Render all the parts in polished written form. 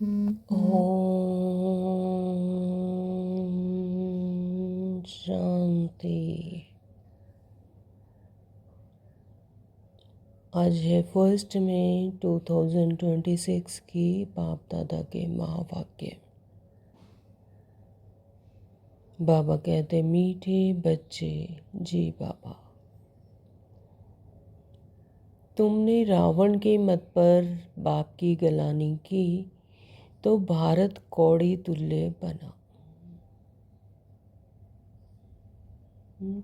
ओम शांति। आज है 1 मई 2026 की बाप दादा के महावाक्य। बाबा कहते मीठे बच्चे जी बाबा, तुमने रावण के मत पर बाप की गलानी की तो भारत कौड़ी तुल्य बना।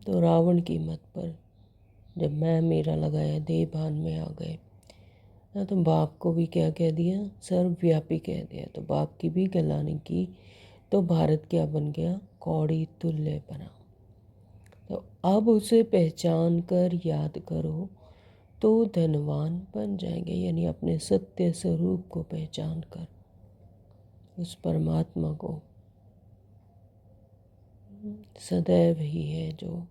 तो रावण की मत पर जब मैं मेरा लगाया देह भान में आ गए ना, तो बाप को भी क्या कह दिया, सर्वव्यापी कह दिया। तो बाप की भी गलानी की तो भारत क्या बन गया, कौड़ी तुल्य बना। तो अब उसे पहचान कर याद करो तो धनवान बन जाएंगे। यानी अपने सत्य स्वरूप को पहचान कर उस परमात्मा को सदैव ही है जो,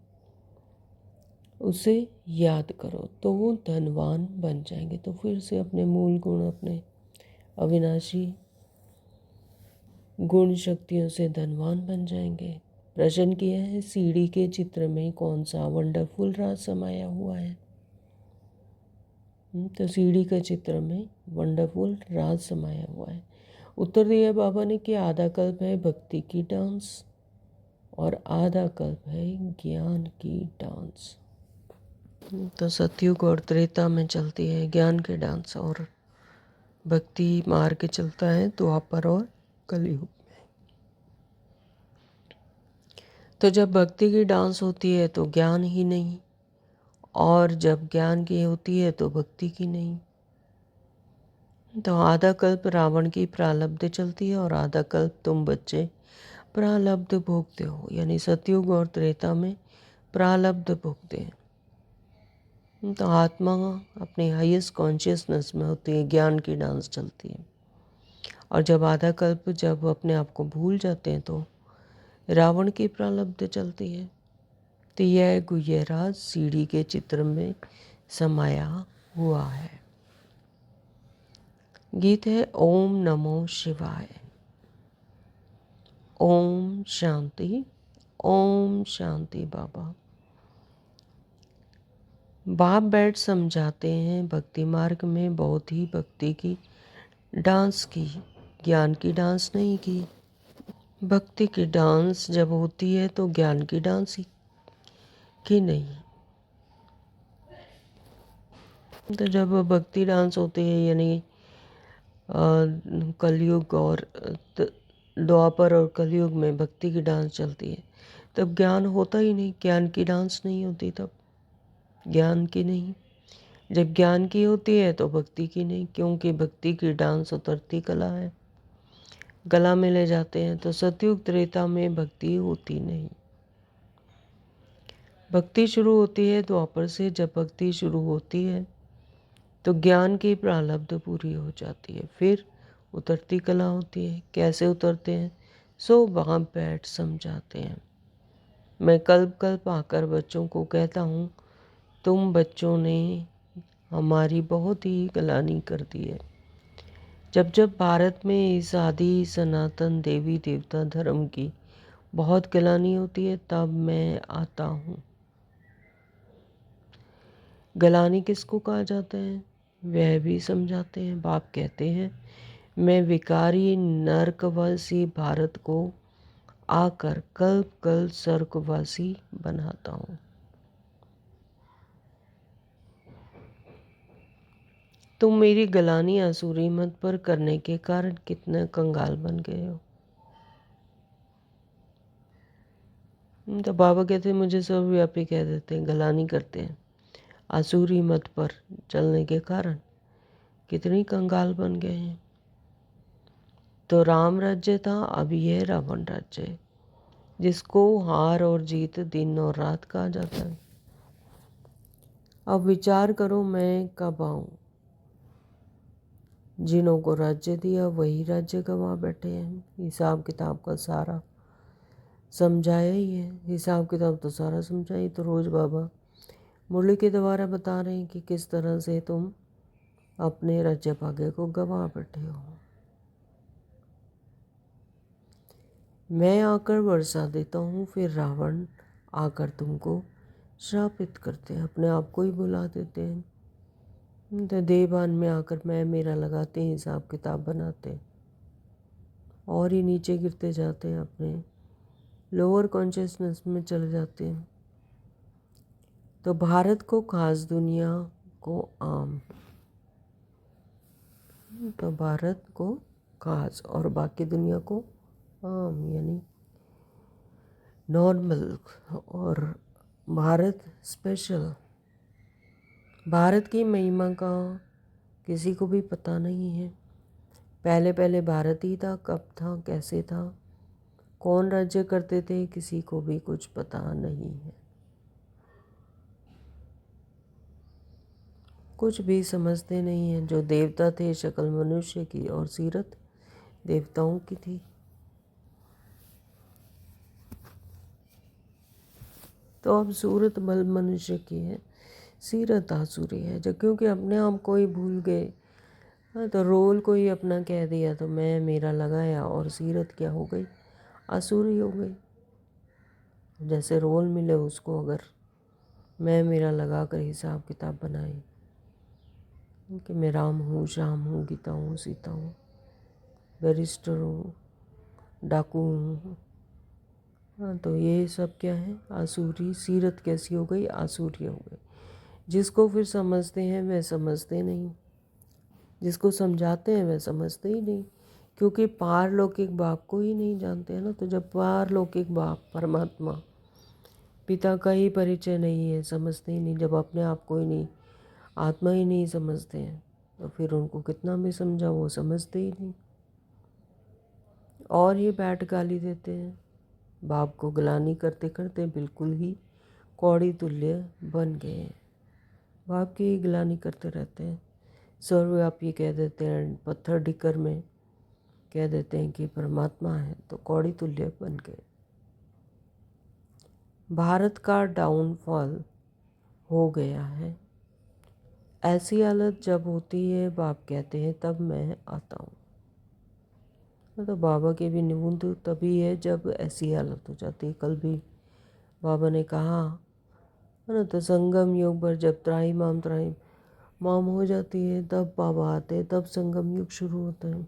उसे याद करो तो वो धनवान बन जाएंगे। तो फिर से अपने मूल गुण, अपने अविनाशी गुण शक्तियों से धनवान बन जाएंगे। प्रश्न किया है सीढ़ी के चित्र में कौन सा वंडरफुल राज समाया हुआ है। तो सीढ़ी के चित्र में वंडरफुल राज समाया हुआ है। उत्तर दिया बाबा ने कि आधा कल्प है भक्ति की डांस और आधा कल्प है ज्ञान की डांस। तो सतयुग और त्रेता में चलती है ज्ञान के डांस और भक्ति मार्ग चलता है द्वापर और कलयुग। तो जब भक्ति की डांस होती है तो ज्ञान ही नहीं, और जब ज्ञान की होती है तो भक्ति की नहीं। तो आधा कल्प रावण की प्रालब्ध चलती है और आधा कल्प तुम बच्चे प्रालब्ध भोगते हो। यानी सतयुग और त्रेता में प्रालब्ध भोगते हैं। तो आत्मा अपने हाईएस्ट कॉन्शियसनेस में होती है, ज्ञान की डांस चलती है। और जब आधा कल्प जब अपने आप को भूल जाते हैं तो रावण की प्रालब्ध चलती है। तो यह गुह्य राज सीढ़ी के चित्र में समाया हुआ है। गीत है ओम नमो शिवाय। ओम शांति, ओम शांति। बाबा बाप बैठ समझाते हैं भक्ति मार्ग में बहुत ही भक्ति की डांस की, ज्ञान की डांस नहीं की। भक्ति की डांस जब होती है तो ज्ञान की डांस की नहीं। तो जब भक्ति डांस होती है यानी कलयुग और द्वापर और कलयुग में भक्ति की डांस चलती है, तब ज्ञान होता ही नहीं, ज्ञान की डांस नहीं होती, तब ज्ञान की नहीं। जब ज्ञान की होती है तो भक्ति की नहीं, क्योंकि भक्ति की डांस उतरती कला है, गला में ले जाते हैं। तो सतयुग त्रेता में भक्ति होती नहीं। भक्ति शुरू होती है द्वापर से। जब भक्ति शुरू होती है तो ज्ञान की प्रालब्ध पूरी हो जाती है, फिर उतरती कला होती है। कैसे उतरते हैं, सो वहाँ बैठ समझाते हैं। मैं कल्प कल्प आकर बच्चों को कहता हूँ तुम बच्चों ने हमारी बहुत ही गलानी कर दी है। जब जब भारत में इस आदि सनातन देवी देवता धर्म की बहुत गलानी होती है तब मैं आता हूँ। गलानी किसको कहा जाता है वह भी समझाते हैं। बाप कहते हैं मैं विकारी नरकवासी भारत को आकर कल्प कल्प स्वर्गवासी बनाता हूँ। तुम मेरी गलानी आसुरी मत पर करने के कारण कितने कंगाल बन गए हो। तो बाबा कहते हैं मुझे सर्वव्यापी कह देते हैं, गलानी करते हैं। आसुरी मत पर चलने के कारण कितनी कंगाल बन गए हैं। तो राम राज्य था, अब यह रावण राज्य है, जिसको हार और जीत दिन और रात कहा जाता है। अब विचार करो मैं कब आऊँ। जिन्हों को राज्य दिया वही राज्य गंवा बैठे हैं। हिसाब किताब का सारा समझाया ही है, हिसाब किताब तो सारा समझाई। तो रोज़ बाबा मुरली के द्वारा बता रहे हैं कि किस तरह से तुम अपने राज्य भाग्य को गंवा बैठे हो। मैं आकर वर्षा देता हूँ, फिर रावण आकर तुमको श्रापित करते हैं, अपने आप को ही बुला देते हैं। तो देवान में आकर मैं मेरा लगाते हैं, हिसाब किताब बनाते हैं और ही नीचे गिरते जाते हैं, अपने लोअर कॉन्शियसनेस में चले जाते हैं। तो भारत को खास, दुनिया को आम। तो भारत को खास और बाकी दुनिया को आम, यानी नॉर्मल, और भारत स्पेशल। भारत की महिमा का किसी को भी पता नहीं है। पहले पहले भारत ही था, कब था, कैसे था, कौन राज्य करते थे, किसी को भी कुछ पता नहीं है। कुछ भी समझते नहीं हैं। जो देवता थे, शक्ल मनुष्य की और सीरत देवताओं की थी। तो अब सूरत बल मनुष्य की है, सीरत आसुरी है। जब क्योंकि अपने आप को ही भूल गए, हाँ, तो रोल को ही अपना कह दिया, तो मैं मेरा लगाया और सीरत क्या हो गई, आसुरी हो गई। जैसे रोल मिले उसको अगर मैं मेरा लगा कर हिसाब किताब बनाए कि मैं राम हूँ, श्याम हूँ, गीता हूँ, सीता हूँ, बैरिस्टर हूँ, डाकू हूँ, हाँ, तो ये सब क्या है, आसुरी। सीरत कैसी हो गई, आसुरी हो गई। जिसको फिर समझते हैं वह समझते नहीं, जिसको समझाते हैं वह समझते ही नहीं, क्योंकि पारलौकिक बाप को ही नहीं जानते हैं ना। तो जब पारलौकिक बाप परमात्मा पिता का ही परिचय नहीं है, समझते ही नहीं। जब अपने आप को ही नहीं, आत्मा ही नहीं समझते हैं, तो फिर उनको कितना भी समझा वो समझते ही नहीं, और ही बैठ गाली देते हैं। बाप को ग्लानि करते करते बिल्कुल ही कौड़ी तुल्य बन गए हैं। बाप की ही ग्लानि करते रहते हैं। सर्वव्यापी कह देते हैं, पत्थर ढिकर में कह देते हैं कि परमात्मा है, तो कौड़ी तुल्य बन गए। भारत का डाउनफॉल हो गया है। ऐसी हालत जब होती है, बाप कहते हैं तब मैं आता हूँ। तो बाबा के भी निबंध तभी है जब ऐसी हालत हो जाती है। कल भी बाबा ने कहा है ना, तो संगम युग पर जब त्राही माम हो जाती है, तब बाबा आते हैं, तब संगम युग शुरू होता है।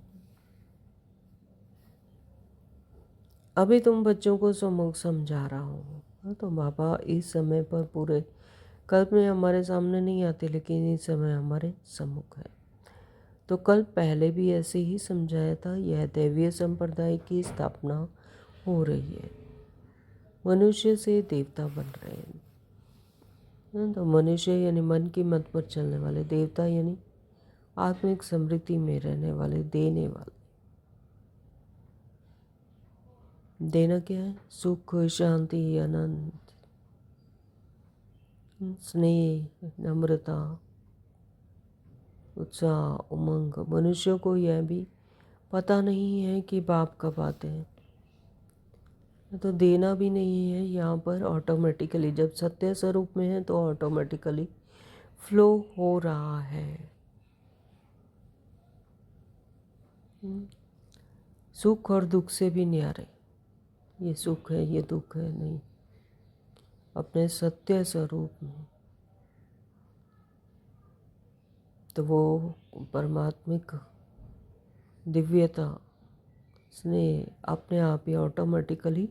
अभी तुम बच्चों को सम्मुख समझा रहा हूँ, तो बाबा इस समय पर पूरे कल्प में हमारे सामने नहीं आते, लेकिन इस समय हमारे सम्मुख है। तो कल पहले भी ऐसे ही समझाया था, यह दैवीय संप्रदाय की स्थापना हो रही है। मनुष्य से देवता बन रहे हैं। तो मनुष्य यानी मन की मत पर चलने वाले, देवता यानी आत्मिक समृद्धि में रहने वाले, देने वाले। देना क्या है, सुख, शांति, आनंद, स्नेह, नम्रता, उत्साह, उमंग। मनुष्यों को यह भी पता नहीं है कि बाप कब आते हैं, तो देना भी नहीं है यहाँ पर। ऑटोमेटिकली जब सत्य स्वरूप में है तो ऑटोमेटिकली फ्लो हो रहा है। सुख और दुख से भी न्यारे, ये सुख है, ये दुख है, नहीं, अपने सत्य स्वरूप में। तो वो परमात्मिक दिव्यता, स्नेह अपने आप ही ऑटोमेटिकली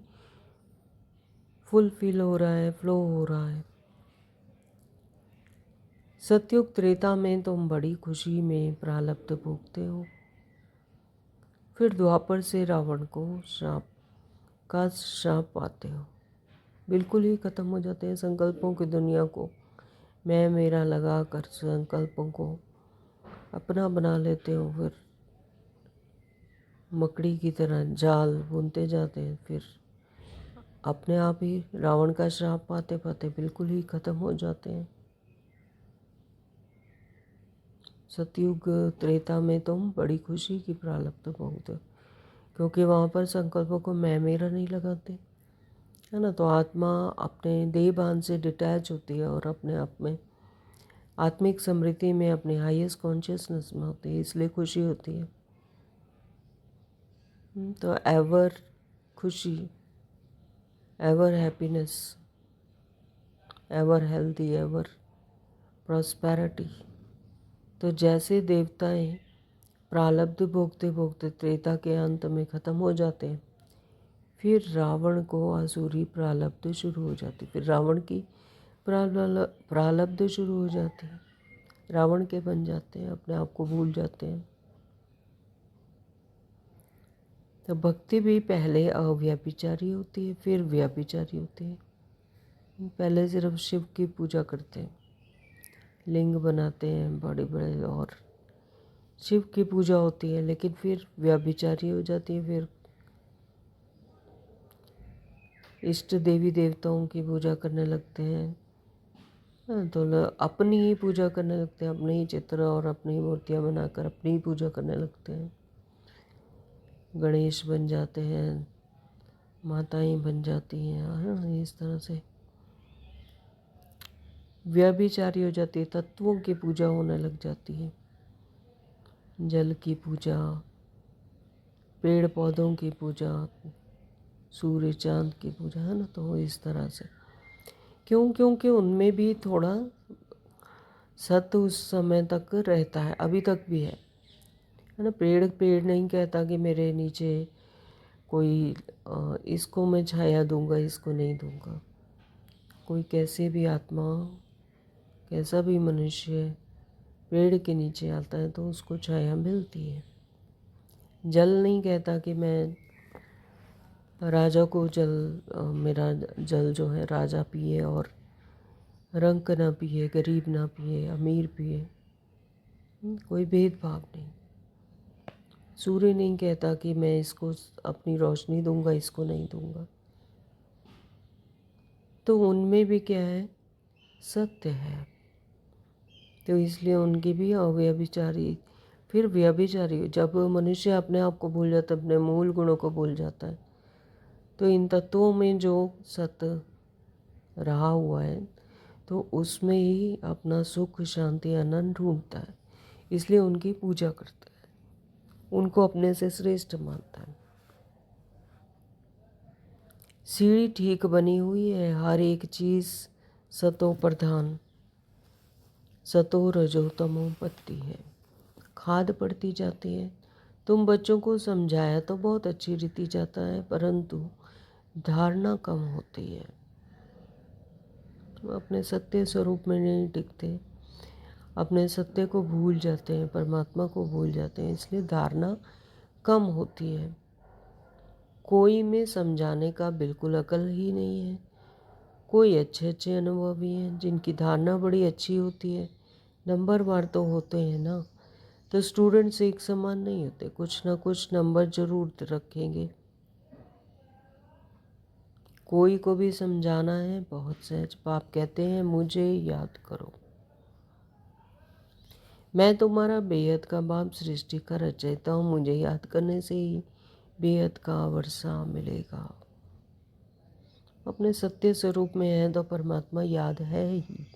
फुलफिल हो रहा है, फ्लो हो रहा है। सतयुग त्रेता में तुम बड़ी खुशी में प्रारब्ध भोगते हो, फिर द्वापर से रावण को श्राप पाते हो। बिल्कुल ही ख़त्म हो जाते हैं संकल्पों की दुनिया को मैं मेरा लगा कर, संकल्पों को अपना बना लेते हो। फिर मकड़ी की तरह जाल बुनते जाते हैं, फिर अपने आप ही रावण का श्राप पाते पाते बिल्कुल ही ख़त्म हो जाते हैं। सतयुग त्रेता में तुम बड़ी खुशी की प्रारब्ध भोगते हो, क्योंकि वहाँ पर संकल्पों को मैं मेरा नहीं लगाते, है ना। तो आत्मा अपने देह भान से डिटैच होती है और अपने आप में आत्मिक समृद्धि में, अपने हाईएस्ट कॉन्शियसनेस में होती है, इसलिए खुशी होती है। तो एवर खुशी, ever happiness, ever healthy, ever prosperity. तो जैसे देवताएं प्रारब्ध भोगते भोगते त्रेता के अंत में ख़त्म हो जाते हैं, फिर रावण को आसुरी प्रारब्ध शुरू हो जाती, फिर रावण की प्रारब्ध शुरू हो जाती है, रावण के बन जाते हैं, अपने आप को भूल जाते हैं। तो भक्ति भी पहले अव्यभिचारी होती है, फिर व्यभिचारी होती है। पहले सिर्फ शिव की पूजा करते हैं, लिंग बनाते हैं बड़े बड़े और शिव की पूजा होती है, लेकिन फिर व्यभिचारी हो जाती है, फिर इष्ट देवी देवताओं की पूजा करने लगते हैं। तो अपनी ही पूजा करने लगते हैं, अपने ही चित्र और अपनी ही मूर्तियाँ बनाकर अपनी ही पूजा करने लगते हैं। गणेश बन जाते हैं, माताएं बन जाती हैं, हाँ, इस तरह से व्यभिचारी हो जाती है। तत्वों की पूजा होने लग जाती है, जल की पूजा, पेड़ पौधों की पूजा, सूर्य चांद की पूजा, है ना। तो इस तरह से क्योंकि उनमें भी थोड़ा सत्य उस समय तक रहता है, अभी तक भी है ना। पेड़ पेड़ नहीं कहता कि मेरे नीचे कोई इसको मैं छाया दूंगा, इसको नहीं दूंगा। कोई कैसे भी आत्मा, कैसा भी मनुष्य पेड़ के नीचे आता है तो उसको छाया मिलती है। जल नहीं कहता कि मैं राजा को मेरा जल जो है राजा पिए और रंक ना पिए, गरीब ना पिए, अमीर पिए, कोई भेदभाव नहीं। सूर्य नहीं कहता कि मैं इसको अपनी रोशनी दूंगा, इसको नहीं दूंगा। तो उनमें भी क्या है, सत्य है। तो इसलिए उनकी भी अव्यभिचारी, फिर व्यभिचारी। जब मनुष्य अपने आप को भूल जाता है, अपने मूल गुणों को भूल जाता है, तो इन तत्वों में जो सत्य रहा हुआ है तो उसमें ही अपना सुख, शांति, आनंद ढूंढता है। इसलिए उनकी पूजा करता है, उनको अपने से श्रेष्ठ मानता है। सीढ़ी ठीक बनी हुई है, हर एक चीज़ सतो प्रधान, सतो रजो तमो पत्ती है, खाद पड़ती जाती है। तुम बच्चों को समझाया तो बहुत अच्छी रीति जाता है, परंतु धारणा कम होती है, अपने सत्य स्वरूप में नहीं टिकते, अपने सत्य को भूल जाते हैं, परमात्मा को भूल जाते हैं, इसलिए धारणा कम होती है। कोई में समझाने का बिल्कुल अकल ही नहीं है। कोई अच्छे अच्छे अनुभवी हैं जिनकी धारणा बड़ी अच्छी होती है, नंबरवार तो होते हैं ना। तो स्टूडेंट्स एक समान नहीं होते, कुछ ना कुछ नंबर जरूर रखेंगे। कोई को भी समझाना है बहुत सहज, बाप कहते हैं मुझे याद करो, मैं तुम्हारा बेहद का बाप, सृष्टि का रचयिता हूँ, मुझे याद करने से ही बेहद का वर्षा मिलेगा। अपने सत्य स्वरूप में है तो परमात्मा याद है ही।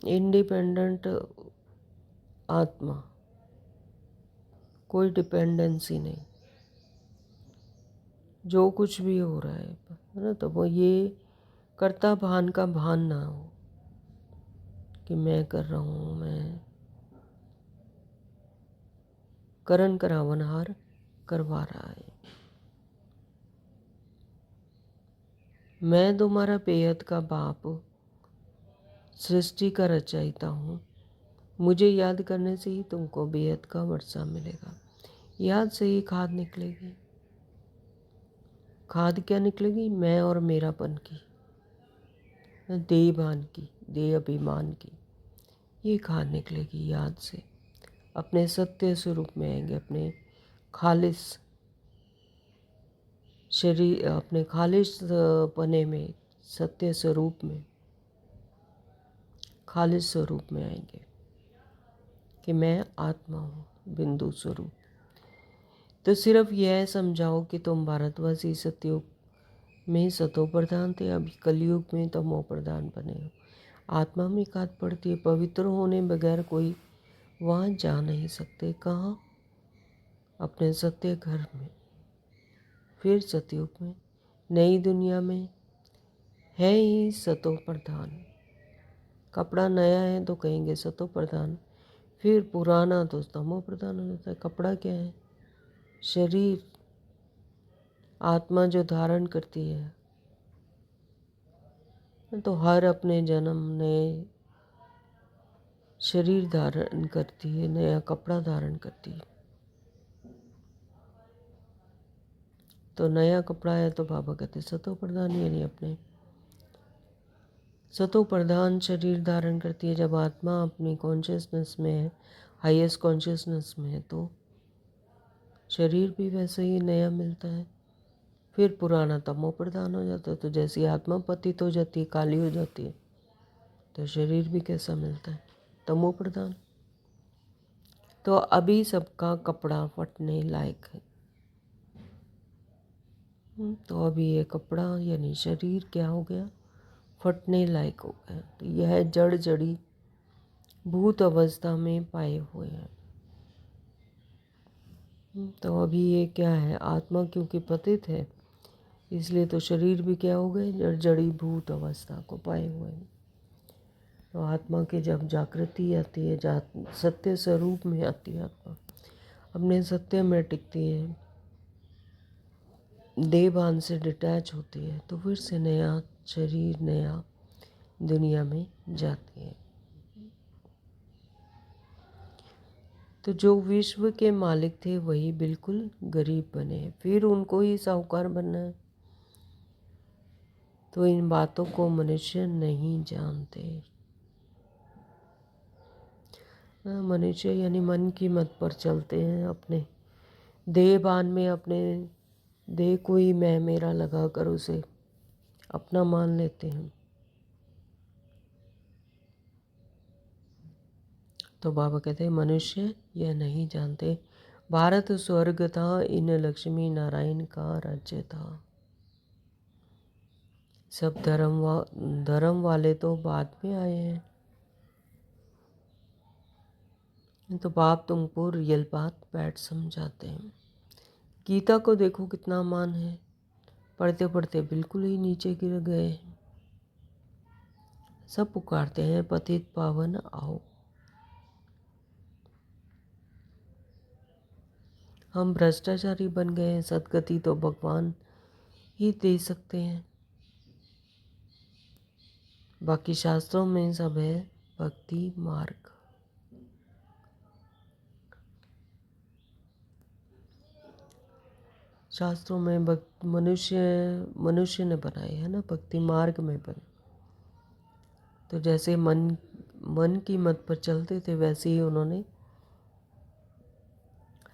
इंडिपेंडेंट आत्मा, कोई डिपेंडेंसी नहीं, जो कुछ भी हो रहा है ना, तो वो ये कर्ता भान का भान ना हो कि मैं कर रहा हूँ, मैं करण करावनहार करवा रहा है। मैं तुम्हारा बेहद का बाप, सृष्टि का रचयिता हूँ, मुझे याद करने से ही तुमको बेहद का वर्षा मिलेगा। याद से ही खाद निकलेगी। खाद क्या निकलेगी, मैं और मेरापन की, देहभान की, देह अभिमान की, ये खाद निकलेगी याद से। अपने सत्य स्वरूप में आएंगे, अपने खालिस शरीर, अपने खालिस पने में, सत्य स्वरूप में, खालिस स्वरूप में आएंगे कि मैं आत्मा हूँ, बिंदु स्वरूप। तो सिर्फ यह समझाओ कि तुम भारतवासी सतयुग में सतो प्रधान थे, अभी कलयुग में तमो प्रधान बने हो। आत्मा में खाद पड़ती है, पवित्र होने बगैर कोई वहाँ जा नहीं सकते। कहाँ? अपने सत्य घर में, फिर सतयुग में, नई दुनिया में है ही सतो प्रधान। कपड़ा नया है तो कहेंगे सतो प्रधान, फिर पुराना तो तमो प्रधान हो जाता है। कपड़ा क्या है? शरीर, आत्मा जो धारण करती है, तो हर अपने जन्म नए शरीर धारण करती है, नया कपड़ा धारण करती है। तो नया कपड़ा है तो बाबा कहते सतो प्रधान, यानी अपने सतो प्रधान शरीर धारण करती है। जब आत्मा अपनी कॉन्शियसनेस में है, हाईएस्ट कॉन्शियसनेस में है, तो शरीर भी वैसे ही नया मिलता है। फिर पुराना तमो प्रधान हो जाता है। तो जैसी आत्मा पतित हो जाती है, काली हो जाती है, तो शरीर भी कैसा मिलता है? तमो प्रधान। तो अभी सबका कपड़ा फटने लायक है। तो अभी ये कपड़ा यानी शरीर क्या हो गया? फटने लायक हो गया। तो यह जड़ जड़ी भूत अवस्था में पाए हुए हैं। तो अभी ये क्या है? आत्मा क्योंकि पतित है, इसलिए तो शरीर भी क्या हो गए? जड़ जड़ी भूत अवस्था को पाए हुए हैं। तो आत्मा की जब जागृति आती है, सत्य स्वरूप में आती है, आत्मा अपने सत्य में टिकती है, देह भान से डिटैच होती है, तो फिर से नया शरीर, नया दुनिया में जाती है। तो जो विश्व के मालिक थे वही बिल्कुल गरीब बने, फिर उनको ही साहूकार बनना है। तो इन बातों को मनुष्य नहीं जानते। मनुष्य यानी मन की मत पर चलते हैं, अपने देह भान में अपने देह को ही मैं मेरा लगा कर उसे अपना मान लेते हैं। तो बाबा कहते हैं मनुष्य यह नहीं जानते, भारत स्वर्ग था, इन लक्ष्मी नारायण का राज्य था। सब धर्म वाले तो बाद में आए हैं। तो बाप तुमको रियल बात बैठ समझाते हैं। गीता को देखो कितना मान है, पढ़ते पढ़ते बिल्कुल ही नीचे गिर गए। सब पुकारते हैं पतित पावन आओ। हम भ्रष्टाचारी बन गए हैं, सदगति तो भगवान ही दे सकते हैं। बाकी शास्त्रों में सब है भक्ति मार्ग। शास्त्रों में मनुष्य ने बनाए है ना, भक्ति मार्ग में बने। तो जैसे मन की मत पर चलते थे, वैसे ही उन्होंने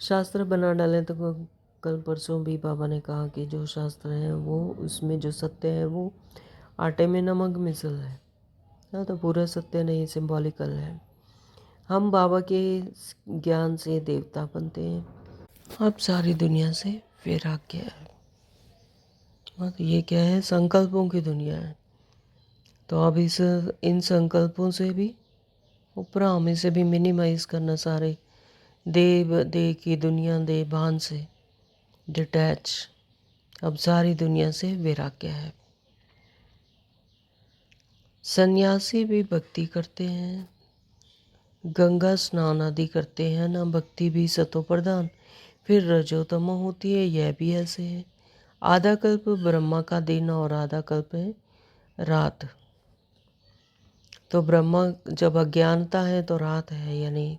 शास्त्र बना डाले। तो कल परसों भी बाबा ने कहा कि जो शास्त्र हैं वो, उसमें जो सत्य है वो आटे में नमक मिसल है ना, तो पूरा सत्य नहीं, सिंबॉलिकल है। हम बाबा के ज्ञान से देवता बनते हैं। अब सारी दुनिया से वैराग्य है। तो ये क्या है? संकल्पों की दुनिया है। तो अब इन संकल्पों से भी उपराम, इसे भी मिनिमाइज करना, सारे देह की दुनिया, देह भान से डिटैच। अब सारी दुनिया से वैराग्य है। सन्यासी भी भक्ति करते हैं, गंगा स्नान आदि करते हैं ना, भक्ति भी सतो प्रधान, फिर रजोतमो होती है। यह भी ऐसे है। आधा कल्प ब्रह्मा का दिन और आधा कल्प है रात। तो ब्रह्मा जब अज्ञानता है तो रात है, यानी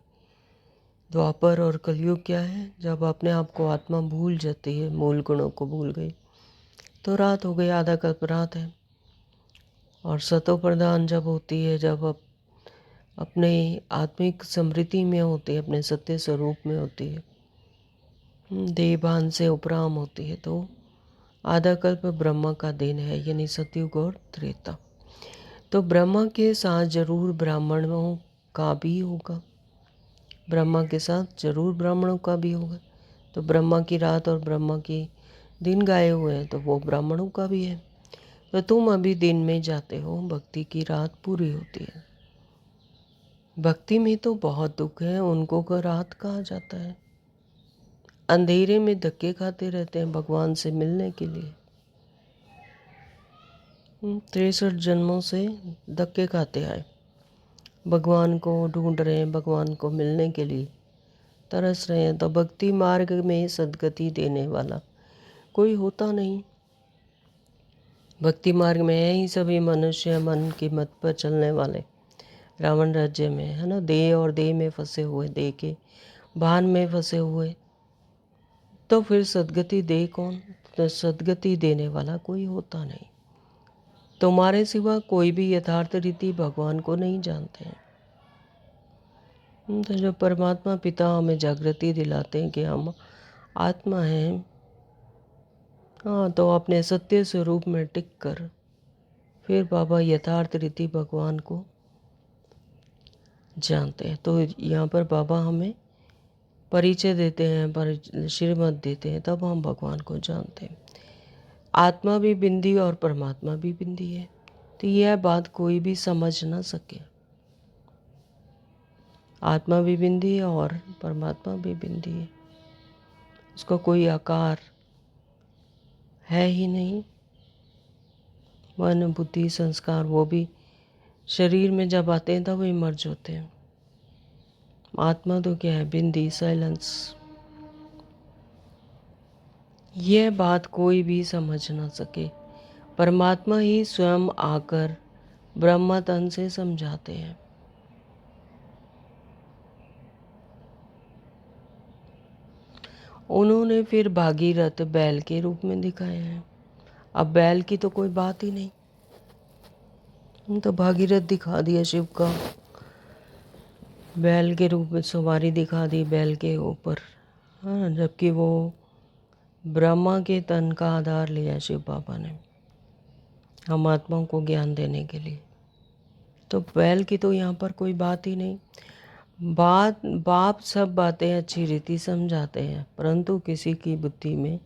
द्वापर और कलयुग क्या है? जब अपने आप को आत्मा भूल जाती है, मूल गुणों को भूल गई, तो रात हो गई, आधा कल्प रात है। और सतो प्रधान जब होती है, जब अपने आत्मिक समृद्धि में होती है, अपने सत्य स्वरूप में होती है, देहभान से उपराम होती है, तो आधा कल्प ब्रह्मा का दिन है, यानी सतयुग और त्रेता। तो ब्रह्मा के साथ जरूर ब्राह्मणों का भी होगा, ब्रह्मा के साथ जरूर ब्राह्मणों का भी होगा। तो ब्रह्मा की रात और ब्रह्मा की दिन गाए हुए हैं, तो वो ब्राह्मणों का भी है। तो तुम अभी दिन में जाते हो, भक्ति की रात पूरी होती है। भक्ति में तो बहुत दुख है, उनको को रात कहा जाता है। अंधेरे में धक्के खाते रहते हैं भगवान से मिलने के लिए। 63 जन्मों से धक्के खाते आए, भगवान को ढूंढ रहे हैं, भगवान को मिलने के लिए तरस रहे हैं। तो भक्ति मार्ग में सद्गति देने वाला कोई होता नहीं। भक्ति मार्ग में है ही सभी मनुष्य मन की मत पर चलने वाले, रावण राज्य में है ना, देह और देह में फंसे हुए, देह के भान में फंसे हुए। तो फिर सद्गति दे कौन? तो सद्गति देने वाला कोई होता नहीं। तुम्हारे सिवा कोई भी यथार्थ रीति भगवान को नहीं जानते हैं। तो जब परमात्मा पिता हमें जागृति दिलाते हैं कि हम आत्मा हैं, हाँ, तो अपने सत्य स्वरूप में टिक कर फिर बाबा यथार्थ रीति भगवान को जानते हैं। तो यहाँ पर बाबा हमें परिचय देते हैं, पर श्रीमत देते हैं, तब हम भगवान को जानते हैं। आत्मा भी बिंदी और परमात्मा भी बिंदी है। तो यह बात कोई भी समझ ना सके। आत्मा भी बिंदी है और परमात्मा भी बिंदी है, उसका कोई आकार है ही नहीं। मन बुद्धि संस्कार वो भी शरीर में जब आते हैं तब वही मर्ज होते हैं। आत्मा तो क्या है? बिंदी, साइलेंस। यह बात कोई भी समझ ना सके। परमात्मा ही स्वयं आकर ब्रह्म तन से समझाते हैं। उन्होंने फिर भागीरथ बैल के रूप में दिखाया है। अब बैल की तो कोई बात ही नहीं, तो भागीरथ दिखा दिया शिव का, बैल के रूप में सवारी दिखा दी बैल के ऊपर, हाँ, जबकि वो ब्रह्मा के तन का आधार लिया शिव बाबा ने हम आत्माओं को ज्ञान देने के लिए। तो बैल की तो यहाँ पर कोई बात ही नहीं। बाप सब बातें अच्छी रीति समझाते हैं, परंतु किसी की बुद्धि में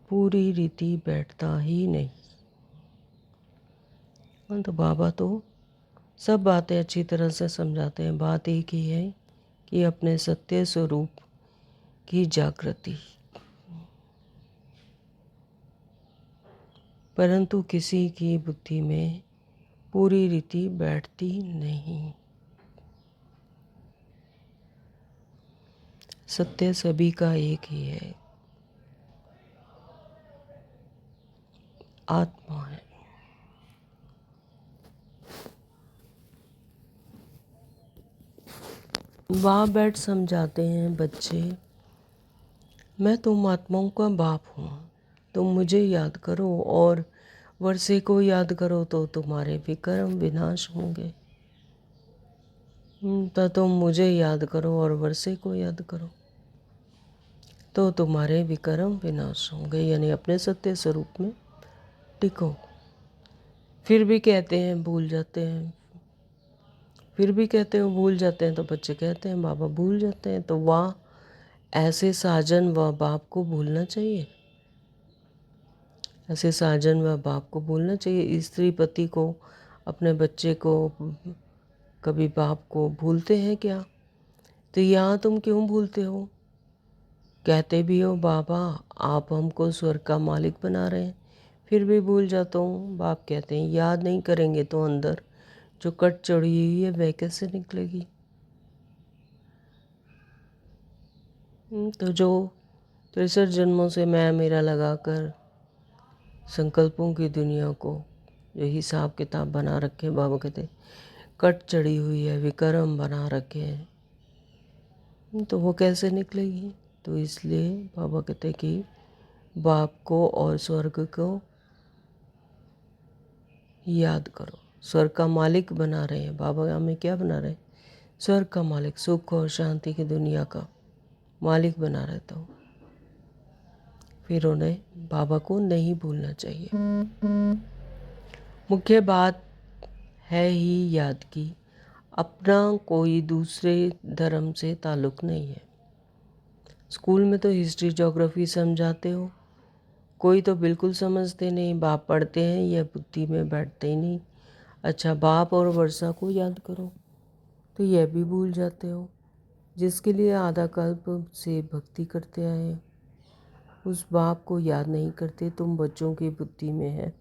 पूरी रीति बैठता ही नहीं। तो बाबा तो सब बातें अच्छी तरह से समझाते हैं। बात एक ही है कि अपने सत्य स्वरूप की जागृति, परंतु किसी की बुद्धि में पूरी रीति बैठती नहीं। सत्य सभी का एक ही है, आत्मा है। वहाँ बैठ समझाते हैं बच्चे, मैं तुम आत्माओं का बाप हूँ, तुम मुझे याद करो और वर्षे को याद करो तो तुम्हारे विक्रम विनाश होंगे। तो तुम मुझे याद करो और वर्षे को याद करो तो तुम्हारे विक्रम विनाश होंगे, यानी अपने सत्य स्वरूप में टिको। फिर भी कहते हैं भूल जाते हैं, फिर भी कहते हैं भूल जाते हैं। तो बच्चे कहते हैं बाबा भूल जाते हैं, तो वाह, ऐसे साजन व बाप को भूलना चाहिए, ऐसे साजन व बाप को भूलना चाहिए। स्त्री पति को, अपने बच्चे को, कभी बाप को भूलते हैं क्या? तो यहाँ तुम क्यों भूलते हो? कहते भी हो बाबा आप हमको स्वर्ग का मालिक बना रहे हैं, फिर भी भूल जाता हूँ। बाप कहते हैं याद नहीं करेंगे तो अंदर जो कट चढ़ी हुई है वह कैसे निकलेगी? तो जो 63 जन्मों से मैं मेरा लगाकर संकल्पों की दुनिया को जो हिसाब किताब बना रखे, बाबा कहते कट चढ़ी हुई है, विक्रम बना रखे हैं, तो वो कैसे निकलेगी? तो इसलिए बाबा कहते कि बाप को और स्वर्ग को याद करो। स्वर्ग का मालिक बना रहे हैं बाबा, हमें क्या बना रहे हैं? स्वर्ग का मालिक, सुख और शांति की दुनिया का मालिक बना रहता हूँ। फिर उन्हें बाबा को नहीं भूलना चाहिए। मुख्य बात है ही याद की, अपना कोई दूसरे धर्म से ताल्लुक़ नहीं है। स्कूल में तो हिस्ट्री ज्योग्राफी समझाते हो, कोई तो बिल्कुल समझते नहीं, बाप पढ़ते हैं यह बुद्धि में बैठते ही नहीं। अच्छा, बाप और वर्षा को याद करो तो यह भी भूल जाते हो, जिसके लिए आधा कल्प से भक्ति करते आए। उस बाप को याद नहीं करते। तुम बच्चों की बुद्धि में है।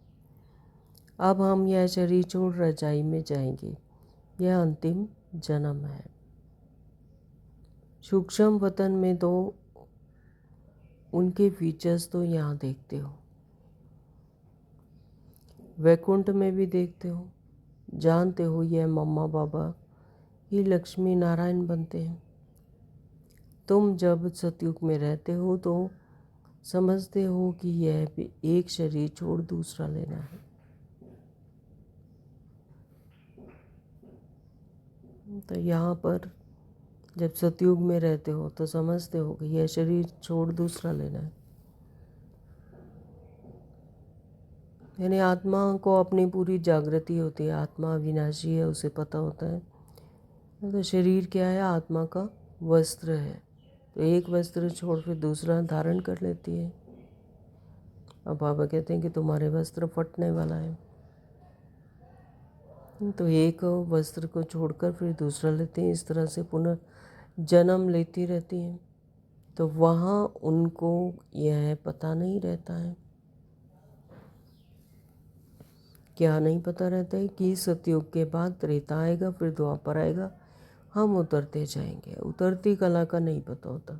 अब हम यह शरीर छोड़ रजाई में जाएंगे। यह अंतिम जन्म है। सूक्ष्म वतन में तो उनके फीचर्स तो यहाँ देखते हो, वैकुंठ में भी देखते हो। जानते हो यह मम्मा बाबा ही लक्ष्मी नारायण बनते हैं। तुम जब सतयुग में रहते हो तो समझते हो कि यह भी एक शरीर छोड़ दूसरा लेना है। तो यहाँ पर जब सतयुग में रहते हो तो समझते हो कि यह शरीर छोड़ दूसरा लेना है। यानी आत्मा को अपनी पूरी जागृति होती है। आत्मा अविनाशी है, उसे पता होता है। तो शरीर क्या है? आत्मा का वस्त्र है। तो एक वस्त्र छोड़ फिर दूसरा धारण कर लेती है। अब बाबा कहते हैं कि तुम्हारे वस्त्र फटने वाला है। तो एक वस्त्र को छोड़कर फिर दूसरा लेते हैं। इस तरह से पुनर्जन्म लेती रहती हैं। तो वहाँ उनको यह पता नहीं रहता है। क्या नहीं पता रहता है कि सतयुग के बाद त्रेता आएगा, फिर द्वापर आएगा, हम उतरते जाएंगे। उतरती कला का नहीं पता होता।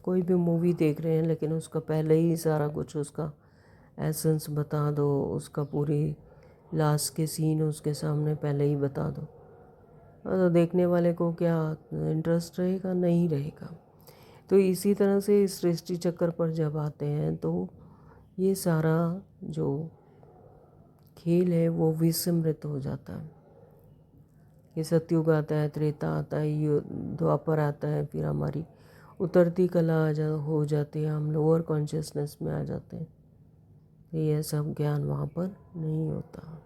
कोई भी मूवी देख रहे हैं लेकिन उसका पहले ही सारा कुछ उसका एसेंस बता दो, उसका पूरी लास्ट के सीन उसके सामने पहले ही बता दो, तो देखने वाले को क्या इंटरेस्ट रहेगा? नहीं रहेगा। तो इसी तरह से इस सृष्टि चक्कर पर जब आते हैं तो ये सारा जो खेल है वो विस्मृत हो जाता है। ये सतयुग आता है, त्रेता आता है, द्वापर आता है, फिर हमारी उतरती कला हो जाती है, हम लोअर कॉन्शियसनेस में आ जाते हैं। तो यह सब ज्ञान वहाँ पर नहीं होता,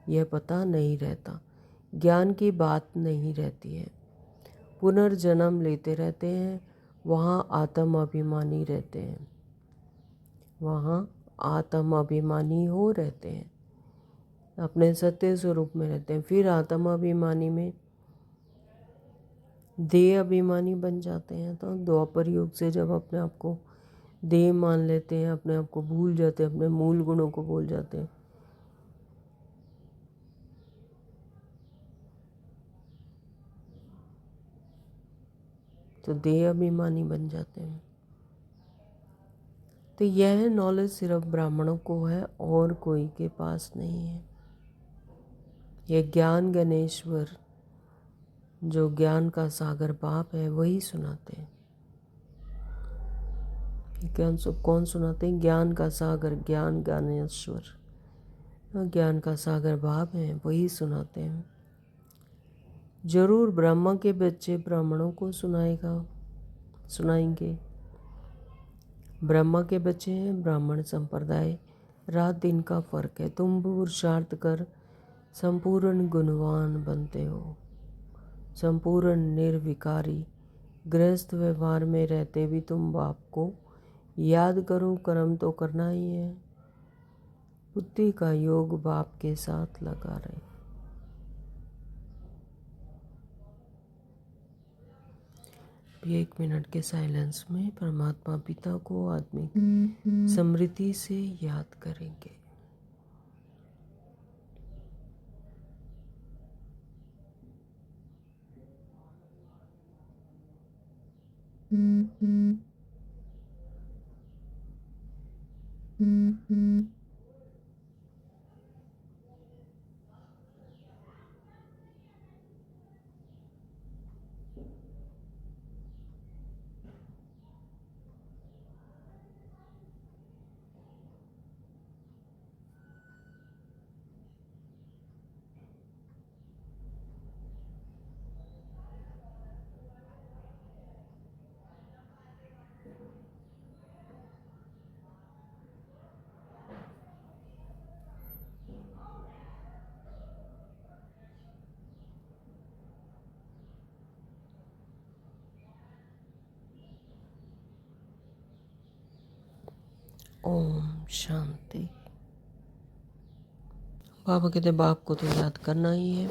यह पता नहीं रहता, ज्ञान की बात नहीं रहती है। पुनर्जन्म लेते रहते हैं, वहाँ आत्म अभिमानी रहते हैं, वहाँ आत्म अभिमानी हो रहते हैं, अपने सत्य स्वरूप में रहते हैं। फिर आत्म अभिमानी में देह अभिमानी बन जाते हैं। तो द्वापर युग से जब अपने आप को देह मान लेते हैं, अपने आप को भूल जाते हैं, अपने मूल गुणों को भूल जाते हैं, तो देह अभिमानी बन जाते हैं। तो यह नॉलेज सिर्फ ब्राह्मणों को है और कोई के पास नहीं है। यह ज्ञान गणेश्वर जो ज्ञान का सागर बाप है वही सुनाते हैं। ज्ञान कौन सुनाते हैं? ज्ञान का सागर, ज्ञान ज्ञानेश्वर, ज्ञान का सागर बाप है वही सुनाते हैं। जरूर ब्रह्मा के बच्चे ब्राह्मणों को सुनाएंगे। ब्रह्मा के बच्चे हैं, ब्राह्मण संप्रदाय, रात दिन का फर्क है। तुम पुरुषार्थ कर संपूर्ण गुणवान बनते हो, संपूर्ण निर्विकारी। गृहस्थ व्यवहार में रहते भी तुम बाप को याद करो, कर्म तो करना ही है। बुद्धि का योग बाप के साथ लगा रहे। भी 1 मिनट के साइलेंस में परमात्मा पिता को आत्मिक समृद्धि से याद करेंगे। ओम शांति। बाबा कहते बाप को तो याद करना ही है,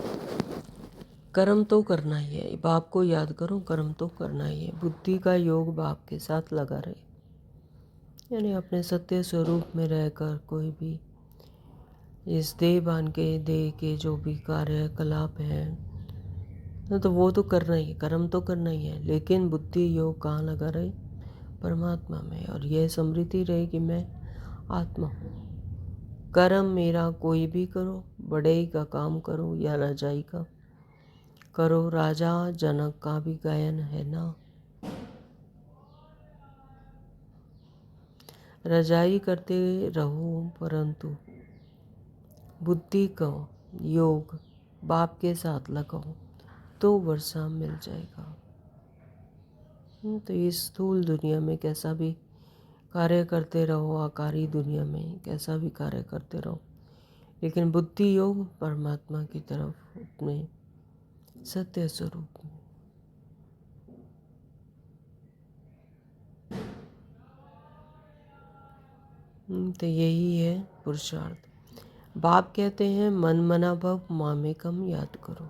कर्म तो करना ही है, बाप को याद करो, कर्म तो करना ही है। बुद्धि का योग बाप के साथ लगा रहे, यानी अपने सत्य स्वरूप में रहकर कोई भी इस देह के जो भी कार्यकलाप हैं तो वो तो करना ही है, कर्म तो करना ही है। लेकिन बुद्धि योग कहाँ लगा रहे? परमात्मा में। और यह स्मृति रहे कि मैं आत्मा हूँ। कर्म मेरा कोई भी करो, बढ़ई का काम करो या रजाई का करो, राजा जनक का भी गायन है ना। रजाई करते रहो परंतु बुद्धि को योग बाप के साथ लगाओ तो वर्षा मिल जाएगा। तो इस स्थूल दुनिया में कैसा भी कार्य करते रहो, आकारी दुनिया में कैसा भी कार्य करते रहो, लेकिन बुद्धि योग परमात्मा की तरफ अपने सत्य स्वरूप में। तो यही है पुरुषार्थ। बाप कहते हैं मन मना भव मामेकम याद करो।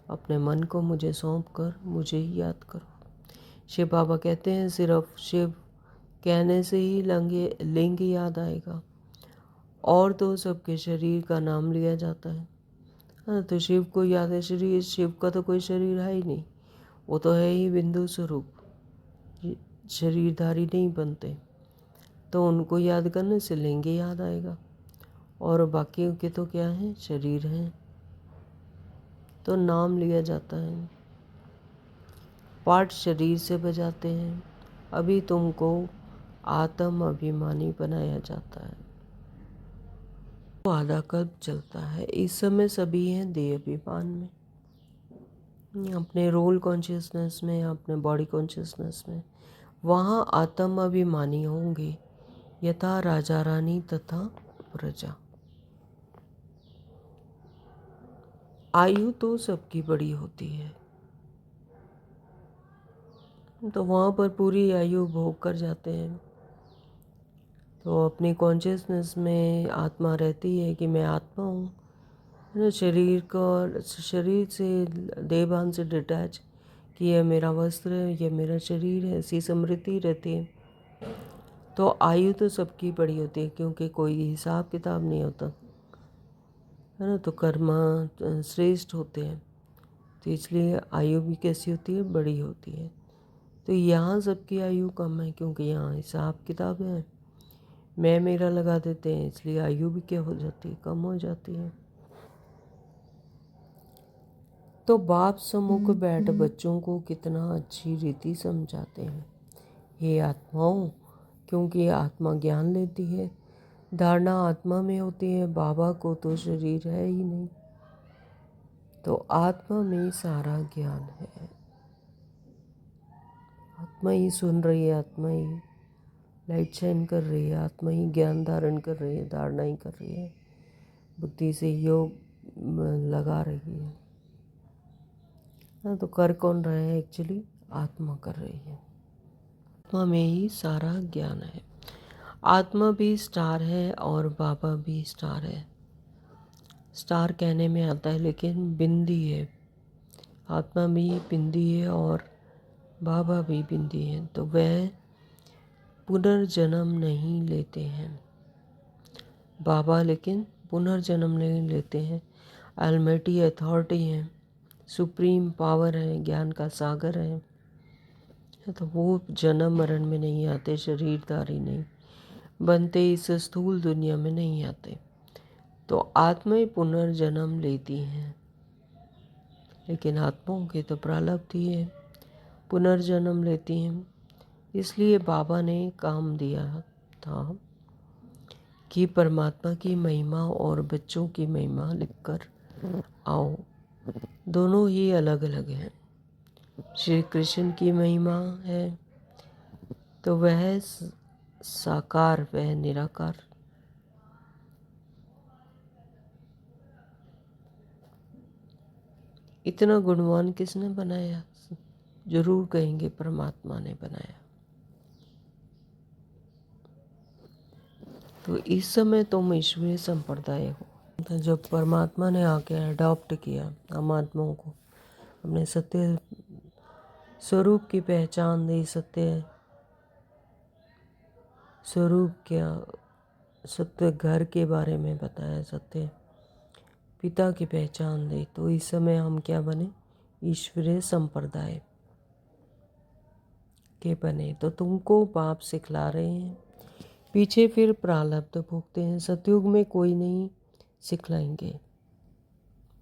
अपने मन को मुझे सौंप कर मुझे ही याद करो। शिव बाबा कहते हैं सिर्फ शिव कहने से ही लिंग याद आएगा, और तो सबके शरीर का नाम लिया जाता है। हाँ, तो शिव को याद है, शरीर शिव का तो कोई शरीर है ही नहीं, वो तो है ही बिंदु स्वरूप, शरीरधारी नहीं बनते। तो उनको याद करने से लिंग याद आएगा, और बाकियों के तो क्या है, शरीर हैं, तो नाम लिया जाता है। पाठ शरीर से बजाते हैं, अभी तुमको आत्म अभिमानी बनाया जाता है। तो आधा कल्प चलता है, इस समय सभी हैं देह अभिमान में, अपने रोल कॉन्शियसनेस में, अपने बॉडी कॉन्शियसनेस में। वहाँ आत्म अभिमानी होंगे, यथा राजा रानी तथा प्रजा। आयु तो सबकी बड़ी होती है, तो वहाँ पर पूरी आयु भोग कर जाते हैं। तो अपनी कॉन्शियसनेस में आत्मा रहती है कि मैं आत्मा हूँ। शरीर से देहभान से डिटैच कि यह मेरा वस्त्र है, यह मेरा शरीर है, ऐसी स्मृति रहती है। तो आयु तो सबकी बड़ी होती है, क्योंकि कोई हिसाब किताब नहीं होता है ना। तो कर्म श्रेष्ठ होते हैं, तो इसलिए आयु भी कैसी होती है, बड़ी होती है। तो यहाँ सबकी आयु कम है, क्योंकि यहाँ हिसाब किताब है, मैं मेरा लगा देते हैं, इसलिए आयु भी क्या हो जाती है, कम हो जाती है। तो बाप सम्मुख बैठ बच्चों को कितना अच्छी रीति समझाते हैं। हे आत्माओं, क्योंकि आत्मा ज्ञान लेती है, धारणा आत्मा में होती है, बाबा को तो शरीर है ही नहीं, तो आत्मा में सारा ज्ञान है। आत्मा ही सुन रही है, आत्मा ही लाइट शाइन कर रही है, आत्मा ही ज्ञान धारण कर रही है, धारणा ही कर रही है, बुद्धि से योग लगा रही है। तो कर कौन रहा है, एक्चुअली आत्मा कर रही है। आत्मा में ही सारा ज्ञान है। आत्मा भी स्टार है और बाबा भी स्टार है। स्टार कहने में आता है, लेकिन बिंदी है। आत्मा भी बिंदी है और बाबा भी बिंदी है। तो वह पुनर्जन्म नहीं लेते हैं, बाबा लेकिन पुनर्जन्म नहीं लेते हैं। अलमाइटी अथॉरिटी है, सुप्रीम पावर है, ज्ञान का सागर है, तो वो जन्म मरण में नहीं आते, शरीरधारी नहीं बनते, इस स्थूल दुनिया में नहीं आते। तो आत्माएं पुनर्जन्म लेती हैं, लेकिन आत्माओं के तो प्रारब्ध है, पुनर्जन्म लेती हैं। इसलिए बाबा ने काम दिया था कि परमात्मा की महिमा और बच्चों की महिमा लिखकर आओ। दोनों ही अलग अलग हैं। श्री कृष्ण की महिमा है तो वह साकार, वह निराकार। इतना गुणवान किसने बनाया? जरूर कहेंगे परमात्मा ने बनाया। तो इस समय तुम ईश्वरीय संप्रदाय हो। तो जब परमात्मा ने आके अडॉप्ट किया हम आत्माओं को, अपने सत्य स्वरूप की पहचान दी, सत्य स्वरूप क्या, सत्य घर के बारे में बताया, सत्य पिता की पहचान दी, तो इस समय हम क्या बने? ईश्वरीय संप्रदाय के बने। तो तुमको पाप सिखला रहे हैं, पीछे फिर प्रारब्ध भोगते हैं। सतयुग में कोई नहीं सिखलाएंगे, है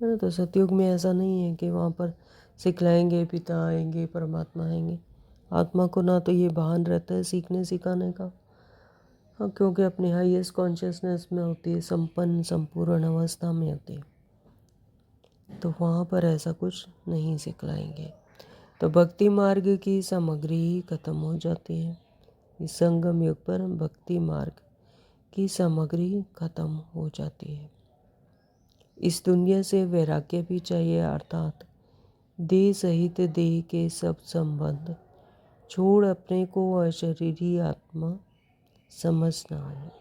ना। तो सतयुग में ऐसा नहीं है कि वहाँ पर सिखलाएंगे, पिता आएंगे, परमात्मा आएंगे। आत्मा को ना तो ये भान रहता है सीखने सिखाने का, हाँ, क्योंकि अपने हाईएस्ट कॉन्शियसनेस में होती है, संपन्न संपूर्ण अवस्था में होती है, तो वहाँ पर ऐसा कुछ नहीं सिखलाएंगे। तो भक्ति मार्ग की सामग्री ही खत्म हो जाती है। इस संगम युग पर भक्ति मार्ग की सामग्री खत्म हो जाती है। इस दुनिया से वैराग्य भी चाहिए, अर्थात देह सहित देह के सब संबंध छोड़ अपने को अशरीरी आत्मा समझना है।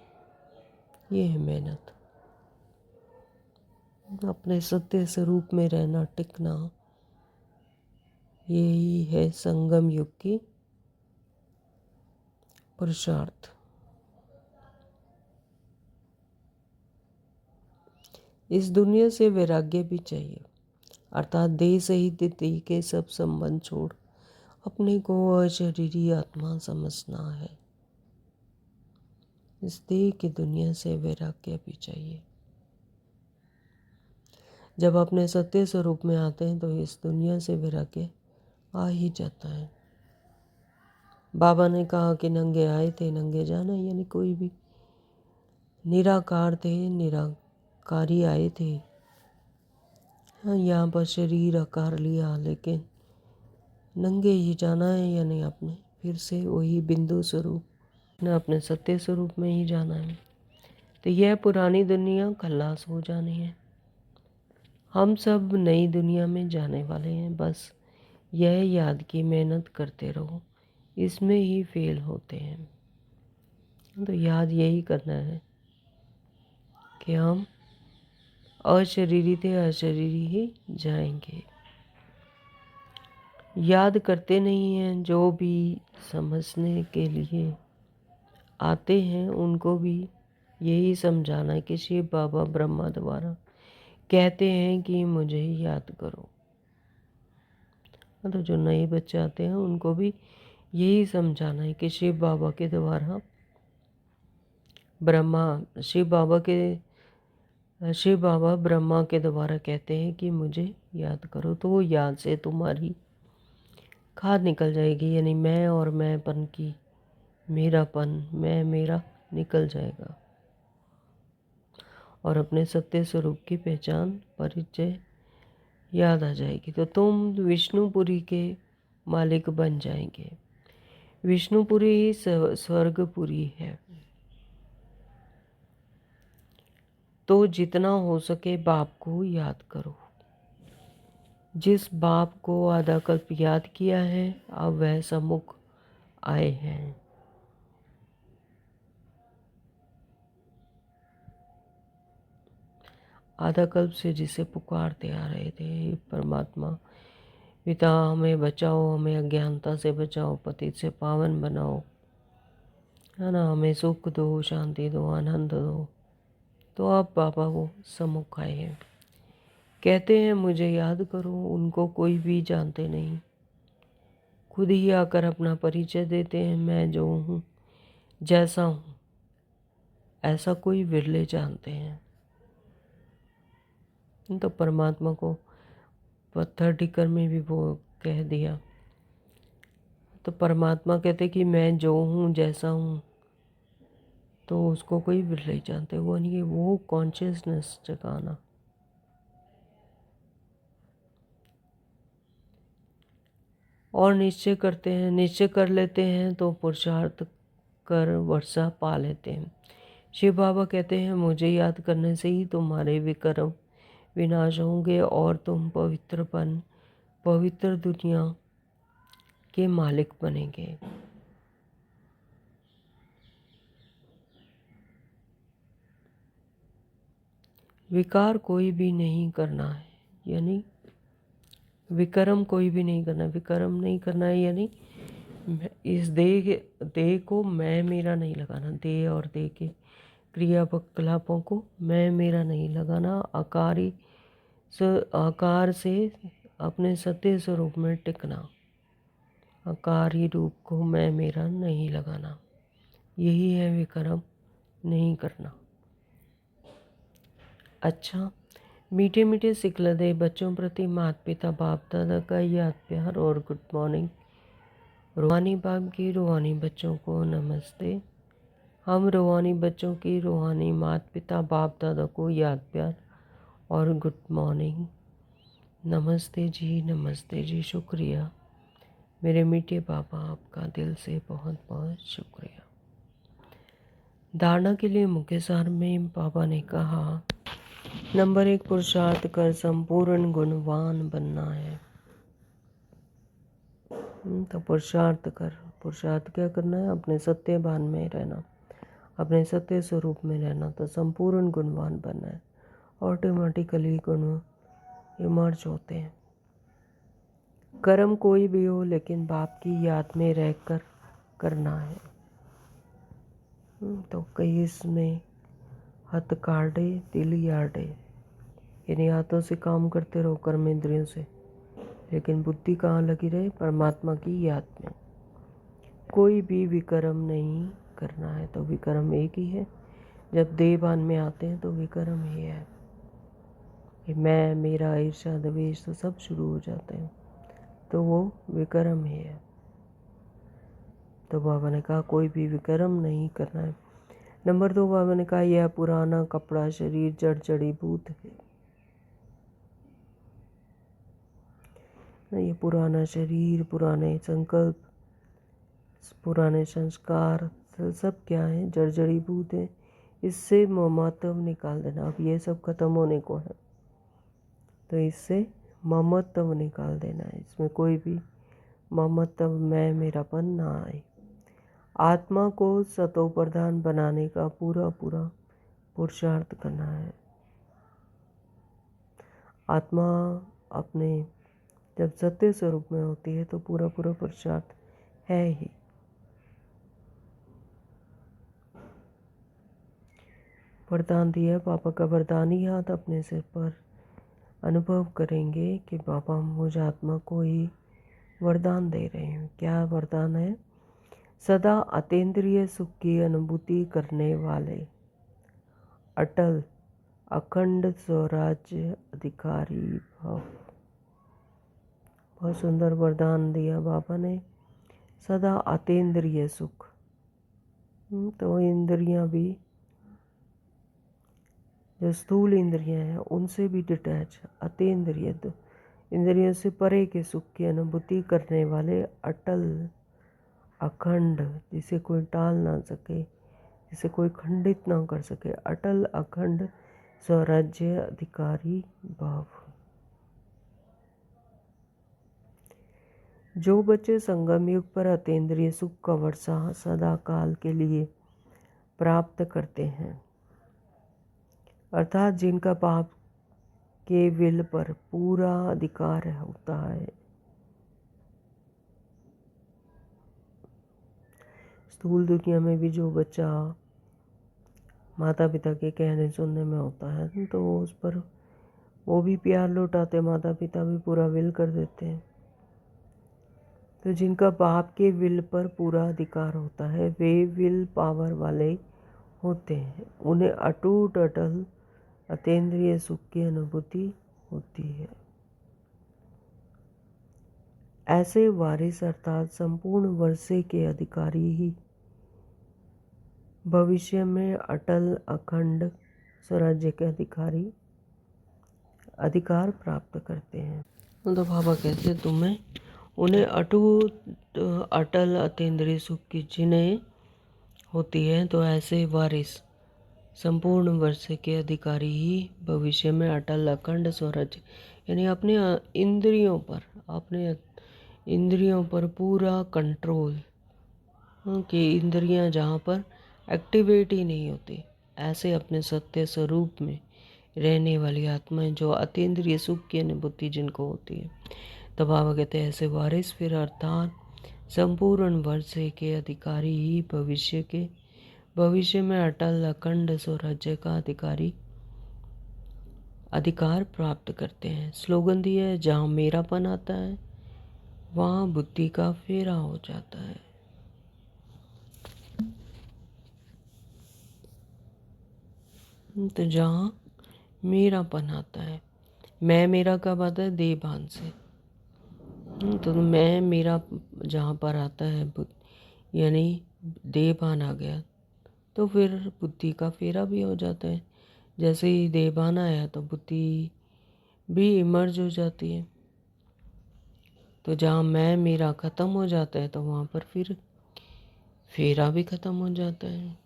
ये है मेहनत, अपने सत्य स्वरूप में रहना, टिकना। यही है संगम युग की पुरुषार्थ। इस दुनिया से वैराग्य भी चाहिए, अर्थात देह सहित देह के सब संबंध छोड़ अपने को अशरीरी आत्मा समझना है। इस देह की दुनिया से वैराग्य भी चाहिए। जब अपने सत्य स्वरूप में आते हैं तो इस दुनिया से वैराग्य आ ही जाता है। बाबा ने कहा कि नंगे आए थे नंगे जाना, यानी कोई भी निराकार थे, निराकारी आए थे। हाँ, यहाँ पर शरीर आकार लिया, लेकिन नंगे ही जाना है, यानी अपने फिर से वही बिंदु स्वरूप ने अपने सत्य स्वरूप में ही जाना है। तो यह पुरानी दुनिया खल्लास हो जानी है। हम सब नई दुनिया में जाने वाले हैं। बस यह याद की मेहनत करते रहो, इसमें ही फेल होते हैं। तो याद यही करना है कि हम अशरीरी थे, अशरीरी ही जाएंगे। याद करते नहीं हैं। जो भी समझने के लिए आते हैं उनको भी यही समझाना है कि शिव बाबा ब्रह्मा द्वारा कहते हैं कि मुझे याद करो। तो जो नए बच्चे आते हैं उनको भी यही समझाना है कि शिव बाबा के द्वारा शिव बाबा ब्रह्मा के द्वारा कहते हैं कि मुझे याद करो। तो वो याद से तुम्हारी खाद निकल जाएगी, यानी मैं और मैंपन की, मेरापन, मैं मेरा निकल जाएगा और अपने सत्य स्वरूप की पहचान, परिचय याद आ जाएगी। तो तुम विष्णुपुरी के मालिक बन जाएंगे। विष्णुपुरी ही स्वर्गपुरी है। तो जितना हो सके बाप को याद करो। जिस बाप को आधा कल्प याद किया है, अब वह सम्मुख आए हैं। आधा कल्प से जिसे पुकारते आ रहे थे, परमात्मा पिता हमें बचाओ, हमें अज्ञानता से बचाओ, पतित से पावन बनाओ, है ना, हमें सुख दो, शांति दो, आनंद दो। तो अब बाबा वो सम्मुख आए हैं, कहते हैं मुझे याद करो। उनको कोई भी जानते नहीं, खुद ही आकर अपना परिचय देते हैं। मैं जो हूँ, जैसा हूँ, ऐसा कोई विरले जानते हैं। तो परमात्मा को पत्थर टिकर में भी वो कह दिया। तो परमात्मा कहते कि मैं जो हूँ, जैसा हूँ, तो उसको कोई विरले जानते हो नहीं। वो कॉन्शियसनेस जगाना। और निश्चय करते हैं, निश्चय कर लेते हैं तो पुरुषार्थ कर वर्षा पा लेते हैं। शिव बाबा कहते हैं मुझे याद करने से ही तुम्हारे विकर्म विनाश होंगे और तुम पवित्र दुनिया के मालिक बनेंगे। विकार कोई भी नहीं करना है, यानी विकर्म कोई भी नहीं करना। विकर्म नहीं करना है यानी इस देह को मैं मेरा नहीं लगाना। देह और देह के क्रियाकलापों को मैं मेरा नहीं लगाना। आकार से अपने सत्य स्वरूप में टिकना। आकारी रूप को मैं मेरा नहीं लगाना, यही है विकर्म नहीं करना। अच्छा, मीठे मीठे सिखलदे बच्चों प्रति माता पिता बाप दादा का याद प्यार और गुड मॉर्निंग। रूहानी बाप की रूहानी बच्चों को नमस्ते। हम रूहानी बच्चों की रूहानी माता पिता बाप दादा को याद प्यार और गुड मॉर्निंग। नमस्ते जी, शुक्रिया मेरे मीठे पापा, आपका दिल से बहुत बहुत शुक्रिया। धारणा के लिए मुख्य सार में पापा ने कहा, नंबर 1, पुरुषार्थ कर संपूर्ण गुणवान बनना है। तो पुरुषार्थ क्या करना है? अपने सत्य भान में रहना, अपने सत्य स्वरूप में रहना, तो संपूर्ण गुणवान बनना है। ऑटोमेटिकली गुण इमर्ज होते हैं। कर्म कोई भी हो लेकिन बाप की याद में रहकर करना है। तो कई इसमें हथ काटे दिल याडे, यानी हाथों से काम करते रहो कर्म इंद्रियों से, लेकिन बुद्धि कहाँ लगी रहे? परमात्मा की याद में। कोई भी विकर्म नहीं करना है। तो विकर्म एक ही है। जब देहभान में आते हैं तो विकर्म ही है कि मैं मेरा ईर्ष्या द्वेष तो सब शुरू हो जाते हैं, तो वो विकर्म ही है। तो बाबा ने कहा कोई भी विकर्म नहीं करना है। नंबर 2, बाबा ने कहा यह पुराना कपड़ा शरीर जड़ जड़ीभूत है। ये पुराना शरीर, पुराने संकल्प, पुराने संस्कार सब क्या है? जड़ जड़ीभूत है। इससे ममत्व निकाल देना। अब ये सब खत्म होने को है, तो इससे ममत्व निकाल देना है। इसमें कोई भी ममत्व मैं मेरापन ना आए। आत्मा को सतो प्रधान बनाने का पूरा पुरुषार्थ करना है। आत्मा अपने जब सत्य स्वरूप में होती है तो पूरा पुरुषार्थ है ही। वरदान दिया पापा का। वरदान ही हाथ अपने सिर पर अनुभव करेंगे कि पापा मुझ आत्मा को ही वरदान दे रहे हैं। क्या वरदान है? सदा अतीन्द्रिय सुख की अनुभूति करने वाले अटल अखंड स्वराज्य अधिकारी भव। बहुत सुंदर वरदान दिया बाबा ने। सदा अतीन्द्रिय सुख, तो इंद्रियां भी, जो स्थूल इंद्रियां हैं उनसे भी डिटैच, अतीन्द्रिय, तो इंद्रियों से परे के सुख की अनुभूति करने वाले अटल अखंड, जिसे कोई टाल ना सके, जिसे कोई खंडित ना कर सके, अटल अखंड स्वराज्य अधिकारी भाव। जो बच्चे संगम युग पर अतीन्द्रिय सुख का वर्षा सदा काल के लिए प्राप्त करते हैं, अर्थात जिनका पाप के विल पर पूरा अधिकार होता है, स्थूल दुनिया में भी जो बच्चा माता पिता के कहने सुनने में होता है तो उस पर वो भी प्यार लौटाते, माता पिता भी पूरा विल कर देते हैं। तो जिनका बाप के विल पर पूरा अधिकार होता है वे विल पावर वाले होते हैं। उन्हें अटूट अटल अतीन्द्रिय सुख की अनुभूति होती है। ऐसे वारिस अर्थात संपूर्ण वर्षे के अधिकारी ही भविष्य में अटल अखंड स्वराज्य के अधिकार प्राप्त करते हैं। तो बाबा कहते तुम्हें उन्हें अटूट अटल अतीन्द्रिय सुख की जिन्हें होती है, तो ऐसे वारिस संपूर्ण वर्षे के अधिकारी ही भविष्य में अटल अखंड स्वराज्य, यानी अपने इंद्रियों पर पूरा कंट्रोल, कि इंद्रियां जहाँ पर एक्टिवेट ही नहीं होती, ऐसे अपने सत्य स्वरूप में रहने वाली आत्माएं जो अतीन्द्रिय सुख की अनुभूति जिनको होती है। तो बाबा कहते हैं ऐसे वारिस फिर अर्थात संपूर्ण वर्षे के अधिकारी ही भविष्य में अटल अखंड स्वराज्य का अधिकार प्राप्त करते हैं। स्लोगन दिया है, जहाँ मेरापन आता है वहाँ बुद्धि का फेरा हो जाता है। तो जहाँ मेरापन आता है, मैं मेरा कब आता है? देह भान से। तो मैं मेरा जहाँ पर आता है यानी देह भान आ गया, तो फिर बुद्धि का फेरा भी हो जाता है। जैसे ही देह भान आया तो बुद्धि भी इमर्ज हो जाती है। तो जहाँ मैं मेरा ख़त्म हो जाता है तो वहाँ पर फिर फेरा भी ख़त्म हो जाता है।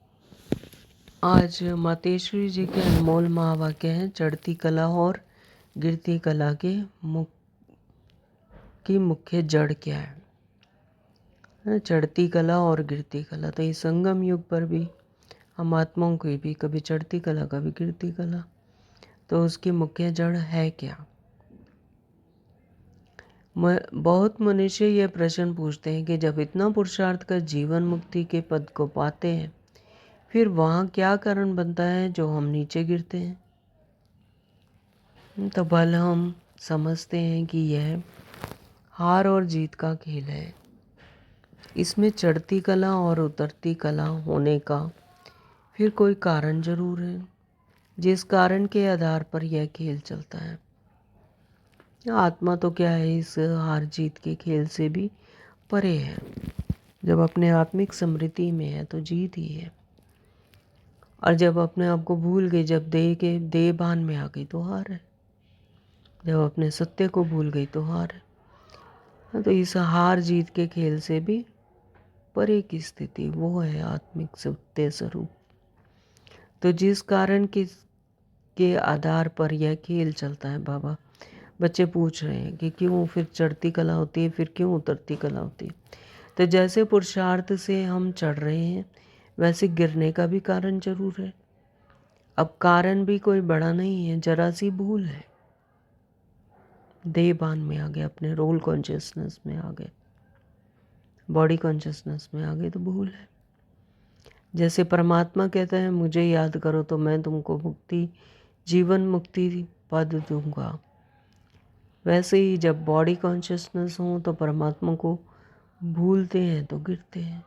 आज मातेश्वरी जी के अनमोल महावाक्य हैं, चढ़ती कला और गिरती कला की मुख्य जड़ क्या है? चढ़ती कला और गिरती कला, तो इस संगम युग पर भी हम आत्माओं की भी कभी चढ़ती कला कभी गिरती कला, तो उसकी मुख्य जड़ है क्या? बहुत मनुष्य यह प्रश्न पूछते हैं कि जब इतना पुरुषार्थ कर जीवन मुक्ति के पद को पाते हैं, फिर वहाँ क्या कारण बनता है जो हम नीचे गिरते हैं? तो भले हम समझते हैं कि यह हार और जीत का खेल है। इसमें चढ़ती कला और उतरती कला होने का फिर कोई कारण जरूर है, जिस कारण के आधार पर यह खेल चलता है। आत्मा तो क्या है, इस हार जीत के खेल से भी परे है। जब अपने आत्मिक समृद्धि में है तो जीत ही है, और जब अपने आप को भूल गई, जब देह भान में आ गई तो हार है। जब अपने सत्य को भूल गई तो हार है। तो इस हार जीत के खेल से भी परे की स्थिति वो है आत्मिक सत्य स्वरूप। तो जिस कारण के आधार पर यह खेल चलता है, बाबा बच्चे पूछ रहे हैं कि क्यों फिर चढ़ती कला होती है, फिर क्यों उतरती कला होती है। तो जैसे पुरुषार्थ से हम चढ़ रहे हैं, वैसे गिरने का भी कारण जरूर है। अब कारण भी कोई बड़ा नहीं है, जरा सी भूल है। देह भान में आ गए, अपने रोल कॉन्शियसनेस में आ गए, बॉडी कॉन्शियसनेस में आ गए, तो भूल है। जैसे परमात्मा कहता है मुझे याद करो तो मैं तुमको जीवन मुक्ति पद दूंगा, वैसे ही जब बॉडी कॉन्शियसनेस हो तो परमात्मा को भूलते हैं तो गिरते हैं।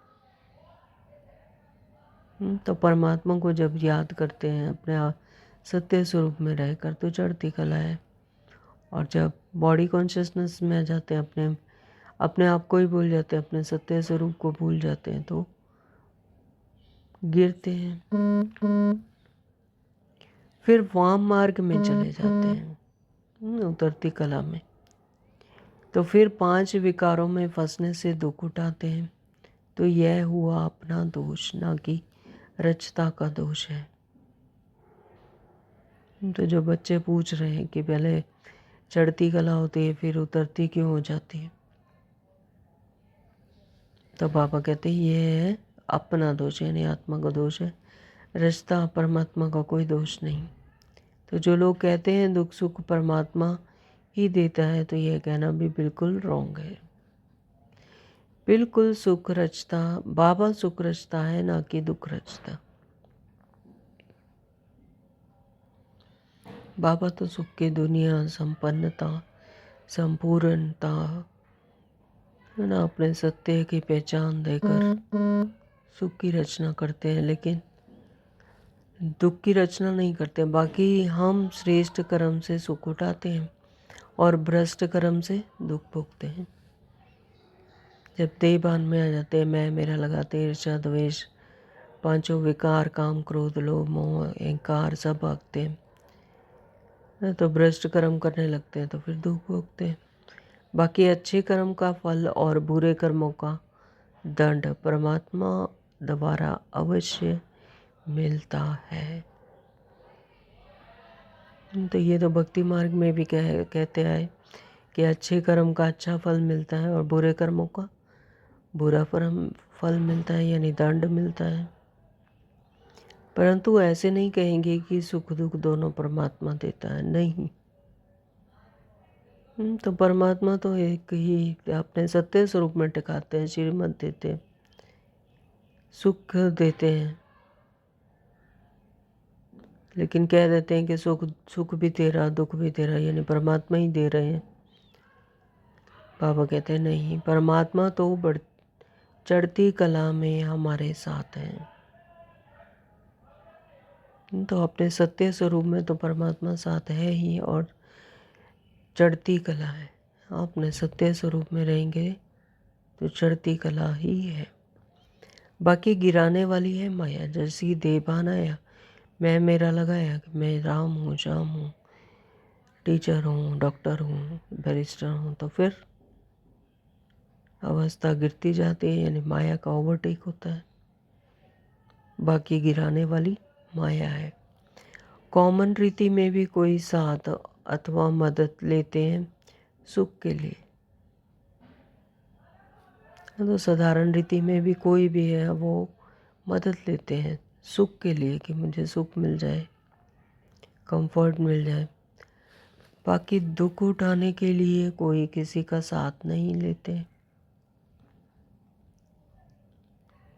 तो परमात्मा को जब याद करते हैं अपने सत्य स्वरूप में रहकर तो चढ़ती कला है, और जब बॉडी कॉन्शियसनेस में आ जाते हैं, अपने आप को ही भूल जाते हैं, अपने सत्य स्वरूप को भूल जाते हैं, तो गिरते हैं। फिर वाम मार्ग में चले जाते हैं, उतरती कला में। तो फिर 5 विकारों में फंसने से दुख उठाते हैं। तो यह हुआ अपना दोष, ना कि रचता का दोष है। तो जो बच्चे पूछ रहे हैं कि पहले चढ़ती कला होती है फिर उतरती क्यों हो जाती है, तो बाबा कहते हैं ये है अपना दोष, यानी आत्मा का दोष है। रचता परमात्मा का कोई दोष नहीं। तो जो लोग कहते हैं दुख सुख परमात्मा ही देता है, तो यह कहना भी बिल्कुल रॉन्ग है। बिल्कुल सुख रचता बाबा सुख रचता है, ना कि दुख रचता। बाबा तो सुख की दुनिया, संपन्नता, संपूर्णता है ना, अपने सत्य की पहचान देकर सुख की रचना करते हैं, लेकिन दुख की रचना नहीं करते। बाकी हम श्रेष्ठ कर्म से सुख उठाते हैं और भ्रष्ट कर्म से दुख भोगते हैं। जब देह भान में आ जाते हैं, मैं मेरा लगाते हैं, ईर्ष्या द्वेष, 5 विकार, काम क्रोध लोभ मोह अहंकार सब भागते हैं, तो भ्रष्ट कर्म करने लगते हैं, तो फिर दुख भोगते हैं। बाकी अच्छे कर्म का फल और बुरे कर्मों का दंड परमात्मा द्वारा अवश्य मिलता है। तो ये तो भक्ति मार्ग में भी कहते आए कि अच्छे कर्म का अच्छा फल मिलता है और बुरे कर्मों का बुरा फल मिलता है, यानी दंड मिलता है। परंतु ऐसे नहीं कहेंगे कि सुख दुख दोनों परमात्मा देता है, नहीं। तो परमात्मा तो एक ही अपने सत्य स्वरूप में टिकाते हैं, श्रीमत देते हैं, सुख देते हैं, लेकिन कह देते हैं कि सुख भी तेरा दुख भी तेरा, यानी परमात्मा ही दे रहे हैं। बाबा कहते हैं नहीं, परमात्मा तो चढ़ती कला में हमारे साथ हैं। तो अपने सत्य स्वरूप में तो परमात्मा साथ है ही, और चढ़ती कला है। अपने सत्य स्वरूप में रहेंगे तो चढ़ती कला ही है, बाकी गिराने वाली है माया। जैसी देवान आया, मैं मेरा लगाया कि मैं राम हूँ, श्याम हूँ, टीचर हूँ, डॉक्टर हूँ, बैरिस्टर हूँ, तो फिर अवस्था गिरती जाती है, यानी माया का ओवरटेक होता है। बाकी गिराने वाली माया है। कॉमन रीति में भी कोई साथ अथवा मदद लेते हैं सुख के लिए, तो साधारण रीति में भी कोई भी है वो मदद लेते हैं सुख के लिए, कि मुझे सुख मिल जाए, कंफर्ट मिल जाए। बाकी दुख उठाने के लिए कोई किसी का साथ नहीं लेते।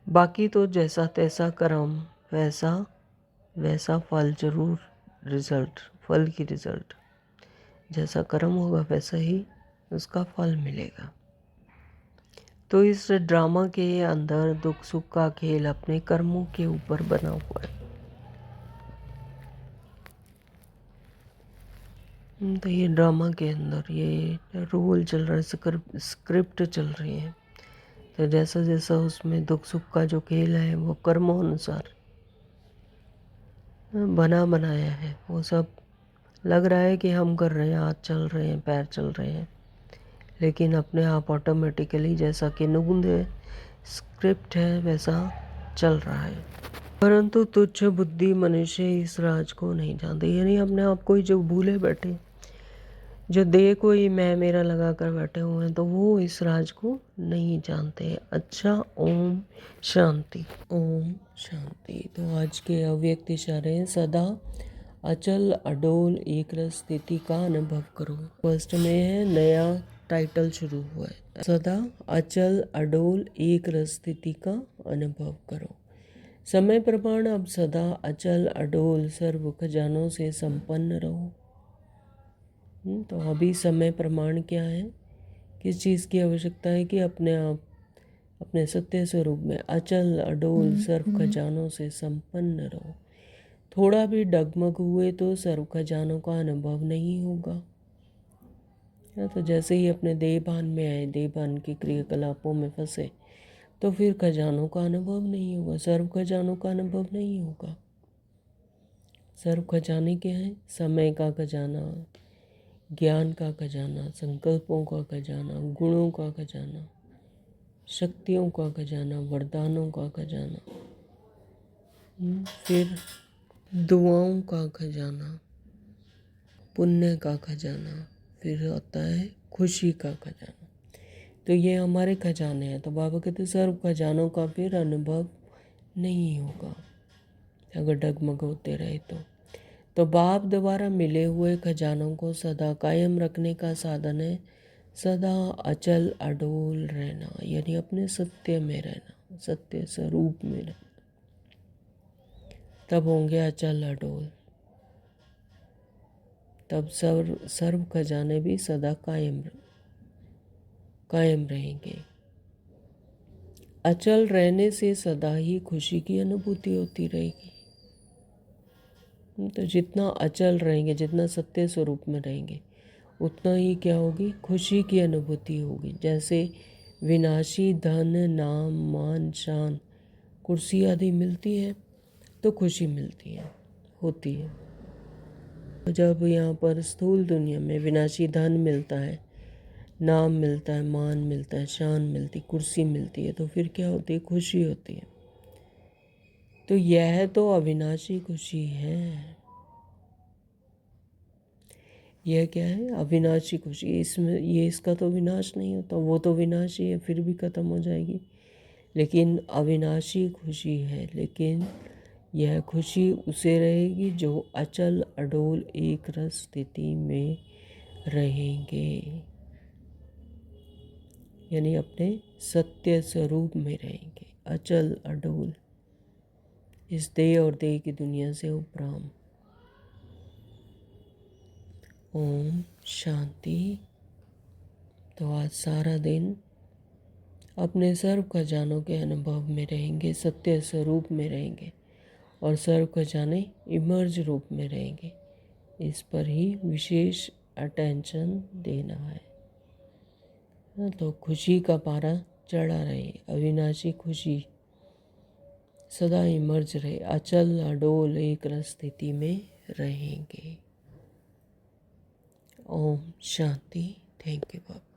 बाकी तो जैसा तैसा कर्म, वैसा वैसा फल जरूर, फल की रिजल्ट, जैसा कर्म होगा वैसा ही उसका फल मिलेगा। तो इस ड्रामा के अंदर दुख सुख का खेल अपने कर्मों के ऊपर बना हुआ है। तो ये ड्रामा के अंदर ये रोल चल रहा है, स्क्रिप्ट चल रही है। तो जैसा जैसा उसमें दुख सुख का जो खेल है वो कर्मों अनुसार बना बनाया है। वो सब लग रहा है कि हम कर रहे हैं, हाथ चल रहे हैं, पैर चल रहे हैं, लेकिन अपने आप ऑटोमेटिकली जैसा कि नगुंदे स्क्रिप्ट है वैसा चल रहा है। परंतु तुच्छ बुद्धि मनुष्य इस राज को नहीं जानते, यानी अपने आप को ही जो भूले बैठे, जो देह को ही मैं मेरा लगा कर बैठे हुए हैं, तो वो इस राज को नहीं जानते। अच्छा, ओम शांति, ओम शांति। तो आज के अव्यक्त इशारे हैं, सदा अचल अडोल एक रस स्थिति का अनुभव करो। फर्स्ट में है, नया टाइटल शुरू हुआ है, सदा अचल अडोल एक रस स्थिति का अनुभव करो। समय प्रमाण अब सदा अचल अडोल सर्व खजानों से संपन्न रहो। तो अभी समय प्रमाण क्या है, किस चीज़ की आवश्यकता है, कि अपने आप अपने सत्य स्वरूप में अचल अडोल सर्व खजानों से संपन्न रहो। थोड़ा भी डगमग हुए तो सर्व खजानों का अनुभव नहीं होगा। तो जैसे ही अपने देहभान में आए, देहभान के क्रियाकलापों में फंसे, तो फिर खजानों का अनुभव नहीं होगा, सर्व खजानों का अनुभव नहीं होगा। सर्व खजाने क्या है, समय का खजाना, ज्ञान का खजाना, संकल्पों का खजाना, गुणों का खजाना, शक्तियों का खजाना, वरदानों का खजाना, फिर दुआओं का खजाना, पुण्य का खजाना, फिर आता है खुशी का खजाना। तो ये हमारे खजाने हैं। तो बाबा कहते सर्व खजानों का फिर अनुभव नहीं होगा अगर डगमग होते रहे तो बाप द्वारा मिले हुए खजानों को सदा कायम रखने का साधन है सदा अचल अडोल रहना, यानी अपने सत्य में रहना, सत्य स्वरूप में रहना। तब होंगे अचल अडोल, तब सर्व खजाने भी सदा कायम रहेंगे। अचल रहने से सदा ही खुशी की अनुभूति होती रहेगी। तो जितना अचल रहेंगे, जितना सत्य स्वरूप में रहेंगे, उतना ही क्या होगी, खुशी की अनुभूति होगी। जैसे विनाशी धन, नाम, मान, शान, कुर्सी आदि मिलती है तो खुशी मिलती है, होती है। जब यहाँ पर स्थूल दुनिया में विनाशी धन मिलता है, नाम मिलता है, मान मिलता है, शान मिलती, कुर्सी मिलती है, तो फिर क्या होती है, खुशी होती है। तो यह तो अविनाशी खुशी है। यह क्या है, अविनाशी खुशी। इसमें ये इसका तो विनाश नहीं होता, वो तो विनाशी है, फिर भी ख़त्म हो जाएगी, लेकिन अविनाशी खुशी है। लेकिन यह खुशी उसे रहेगी जो अचल अडोल एक रस स्थिति में रहेंगे, यानी अपने सत्य स्वरूप में रहेंगे, अचल अडोल, इस देह और देह की दुनिया से उपराम। ओम शांति। तो आज सारा दिन अपने सर्व खजानों के अनुभव में रहेंगे, सत्य स्वरूप में रहेंगे और सर्व खजाने इमर्ज रूप में रहेंगे। इस पर ही विशेष अटेंशन देना है। तो खुशी का पारा चढ़ा रहे, अविनाशी खुशी सदा इमर्ज रहे, अचल अडोल एक रस स्थिति में रहेंगे। ओम शांति। Thank you Baba.